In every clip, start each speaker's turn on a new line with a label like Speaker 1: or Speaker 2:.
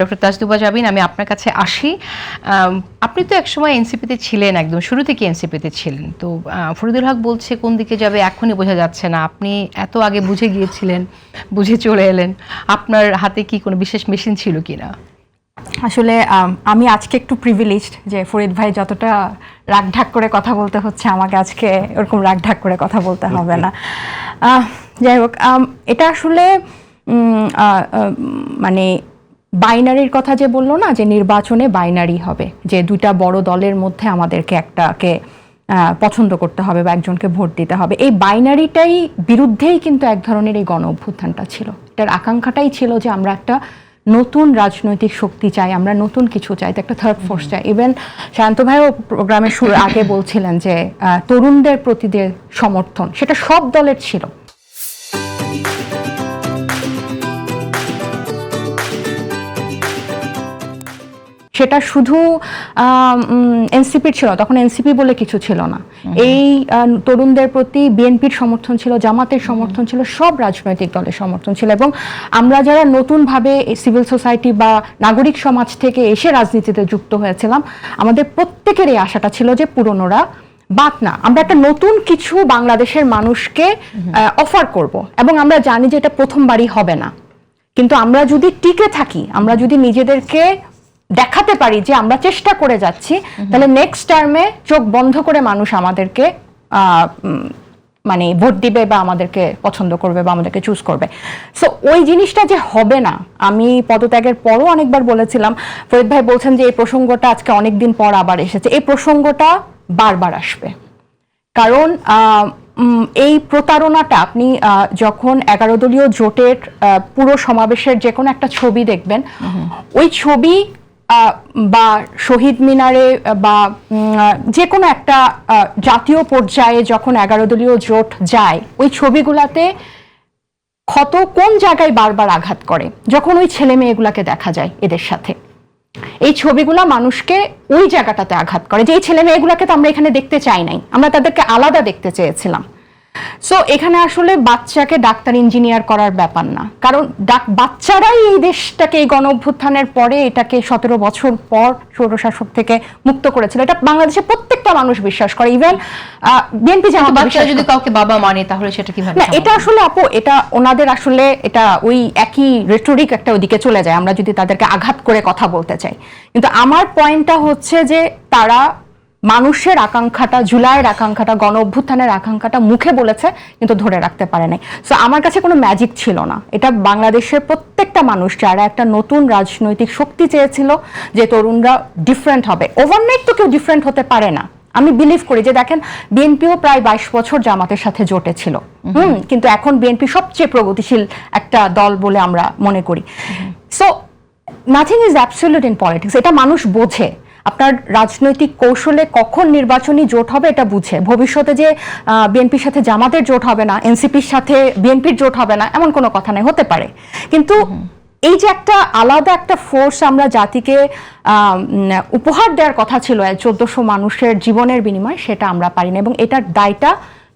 Speaker 1: Doctor তাজদুবা Zabin, আমি আপনার কাছে আসি। আপনি তো একসময় এনসিপিতে ছিলেন, একদম শুরু থেকে এনসিপিতে ছিলেন। তো ফরিদুল হক বলছে কোন দিকে যাবে এখনই বোঝা যাচ্ছে না। আপনি এত আগে বুঝে গিয়েছিলেন, বুঝে চলে এলেন। আপনার হাতে কি কোনো বিশেষ মেশিন ছিল কিনা?
Speaker 2: আসলে আমি আজকে একটু প্রিভিলেজড যে ফরিদ ভাই যতটা রাগঢাক করে কথা বলতে হচ্ছে, আমাকে আজকে ওরকম রাগঢাক করে কথা বলতে হবে না। যাই হোক, এটা আসলে মানে বাইনারির কথা যে বললো না, যে নির্বাচনে বাইনারি হবে, যে দুইটা বড় দলের মধ্যে আমাদেরকে একটাকে পছন্দ করতে হবে বা একজনকে ভোট দিতে হবে, এই বাইনারিটাই বিরুদ্ধেই কিন্তু এক ধরনের এই গণ অভ্যুত্থানটা ছিল। এটার আকাঙ্ক্ষাটাই ছিল যে আমরা একটা নতুন রাজনৈতিক শক্তি চাই, আমরা নতুন কিছু চাই, একটা থার্ড ফোর্স চাই। ইভেন শান্ত ভাইও প্রোগ্রামের শুরু আগে বলছিলেন যে তরুণদের প্রতি যে সমর্থন, সেটা সব দলের ছিল। সেটা শুধু এনসিপির ছিল, তখন এনসিপি বলে কিছু ছিল না। এই তরুণদের প্রতি বিএনপির সমর্থন ছিল, জামাতের সমর্থন ছিল, সব রাজনৈতিক দলের সমর্থন ছিল। এবং আমরা যারা নতুনভাবে সিভিল সোসাইটি বা নাগরিক সমাজ থেকে এসে রাজনীতিতে যুক্ত হয়েছিলাম, আমাদের প্রত্যেকের এই আশাটা ছিল যে পুরনোরা বাদ না, আমরা একটা নতুন কিছু বাংলাদেশের মানুষকে অফার করব। এবং আমরা জানি যে এটা প্রথমবারই হবে না, কিন্তু আমরা যদি টিকে থাকি, আমরা যদি নিজেদেরকে দেখাতে পারি যে আমরা চেষ্টা করে যাচ্ছি, তাহলে নেক্সট টার্মে চোখ বন্ধ করে মানুষ আমাদেরকে মানে ভোট দিবে বা আমাদেরকে পছন্দ করবে বা আমাদেরকে চুজ করবে। সো ওই জিনিসটা যে হবে না, আমি পদত্যাগের পরও অনেকবার বলেছিলাম। ফরিদ ভাই বলছেন যে এই প্রসঙ্গটা আজকে অনেকদিন পর আবার এসেছে। এই প্রসঙ্গটা বারবার আসবে, কারণ এই প্রতারণাটা আপনি যখন 11 দলীয় জোটের পুরো সমাবেশের যে কোনো একটা ছবি দেখবেন, ওই ছবি বা শহীদ মিনারে বা যে কোনো একটা জাতীয় পর্যায়ে যখন 11 দলীয় জোট যায়, ওই ছবিগুলাতে ক্ষত কোন জায়গায় বারবার আঘাত করে, যখন ওই ছেলে মেয়েগুলাকে দেখা যায় এদের সাথে। এই ছবিগুলা মানুষকে ওই জায়গাটাতে আঘাত করে, যে এই ছেলে মেয়েগুলাকে তো আমরা এখানে দেখতে চাই নাই, আমরা তাদেরকে আলাদা দেখতে চেয়েছিলাম। সো এখানে আসলে বাচ্চাকে ডাক্তার ইঞ্জিনিয়ার করার ব্যাপার না, কারণ বাচ্চারাই এই দেশটাকে এই গণ অভ্যুত্থানের পরে এটাকে 17 বছর পর স্বৈরশাসক থেকে মুক্ত করেছিল। এটা বাংলাদেশের প্রত্যেকটা মানুষ বিশ্বাস করে। ইভেন বিএনপি যেমন,
Speaker 1: বাচ্চা যদি কাউকে বাবা মানে তাহলে সেটা কিভাবে?
Speaker 2: না, এটা আসলে আপু, এটা ওনাদের আসলে এটা ওই একই রেটরিক একটা ওদিকে চলে যায়, আমরা যদি তাদেরকে আঘাত করে কথা বলতে চাই। কিন্তু আমার পয়েন্টটা হচ্ছে যে তারা মানুষের আকাঙ্ক্ষাটা, জুলাইয়ের আকাঙ্ক্ষাটা, গণ অভ্যুত্থানের আকাঙ্ক্ষাটা মুখে বলেছে, কিন্তু ধরে রাখতে পারে নাই। সো আমার কাছে কোনো ম্যাজিক ছিল না, এটা বাংলাদেশের প্রত্যেকটা মানুষ যারা একটা নতুন রাজনৈতিক শক্তি চেয়েছিল, যে তরুণরা ডিফারেন্ট হবে। ওভারনাইট তো কেউ ডিফারেন্ট হতে পারে না। আমি বিলিভ করি যে দেখেন, বিএনপিও প্রায় 22 বছর জামাতের সাথে জোটে ছিল, কিন্তু এখন বিএনপি সবচেয়ে প্রগতিশীল একটা দল বলে আমরা মনে করি। So nothing is absolute in politics, এটা মানুষ বোঝে। আপনার রাজনৈতিক কৌশলে কখন নির্বাচনী জোট হবে এটা বুঝে। ভবিষ্যতে যে বিএনপির সাথে জামাতের জোট হবে না, এনসিপির সাথে বিএনপির জোট হবে না, এমন কোনো কথা নাই, হতে পারে। কিন্তু এই যে একটা আলাদা একটা ফোর্স আমরা জাতিকে উপহার দেওয়ার কথা ছিল 1400 মানুষের জীবনের বিনিময়ে, সেটা আমরা পারি না। এবং এটার দায়টা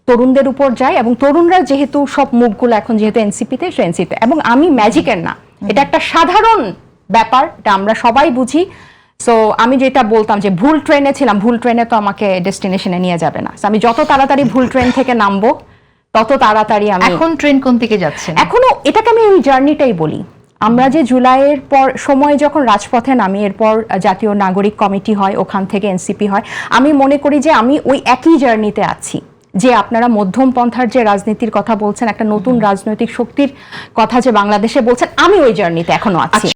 Speaker 2: তরুণদের উপর যায়। এবং তরুণরা যেহেতু সব মুখগুলো এখন যেহেতু এনসিপিতে, সে এনসিপিতে। এবং আমি ম্যাজিকের না, এটা একটা সাধারণ ব্যাপার, এটা আমরা সবাই বুঝি। সো আমি যেটা বলতাম যে ভুল ট্রেনে ছিলাম, ভুল ট্রেনে তো আমাকে ডেস্টিনেশনে নিয়ে যাবে না। আমি যত তাড়াতাড়ি ভুল ট্রেন থেকে নামবো, তত তাড়াতাড়ি আমি।
Speaker 1: এখন ট্রেন কোন দিকে যাচ্ছে?
Speaker 2: এখনো এটাকে আমি এই জার্নিটাই বলি। আমরা যে জুলাইয়ের পর সময় যখন রাজপথে নামি, এরপর জাতীয় নাগরিক কমিটি হয়, ওখান থেকে এনসিপি হয়, আমি মনে করি যে আমি ওই একই জার্নিতে আছি। যে আপনারা মধ্যম পন্থার যে রাজনীতির কথা বলছেন, একটা নতুন রাজনৈতিক শক্তির কথা যে বাংলাদেশে বলছেন, আমি ওই জার্নিতে এখনো আছি।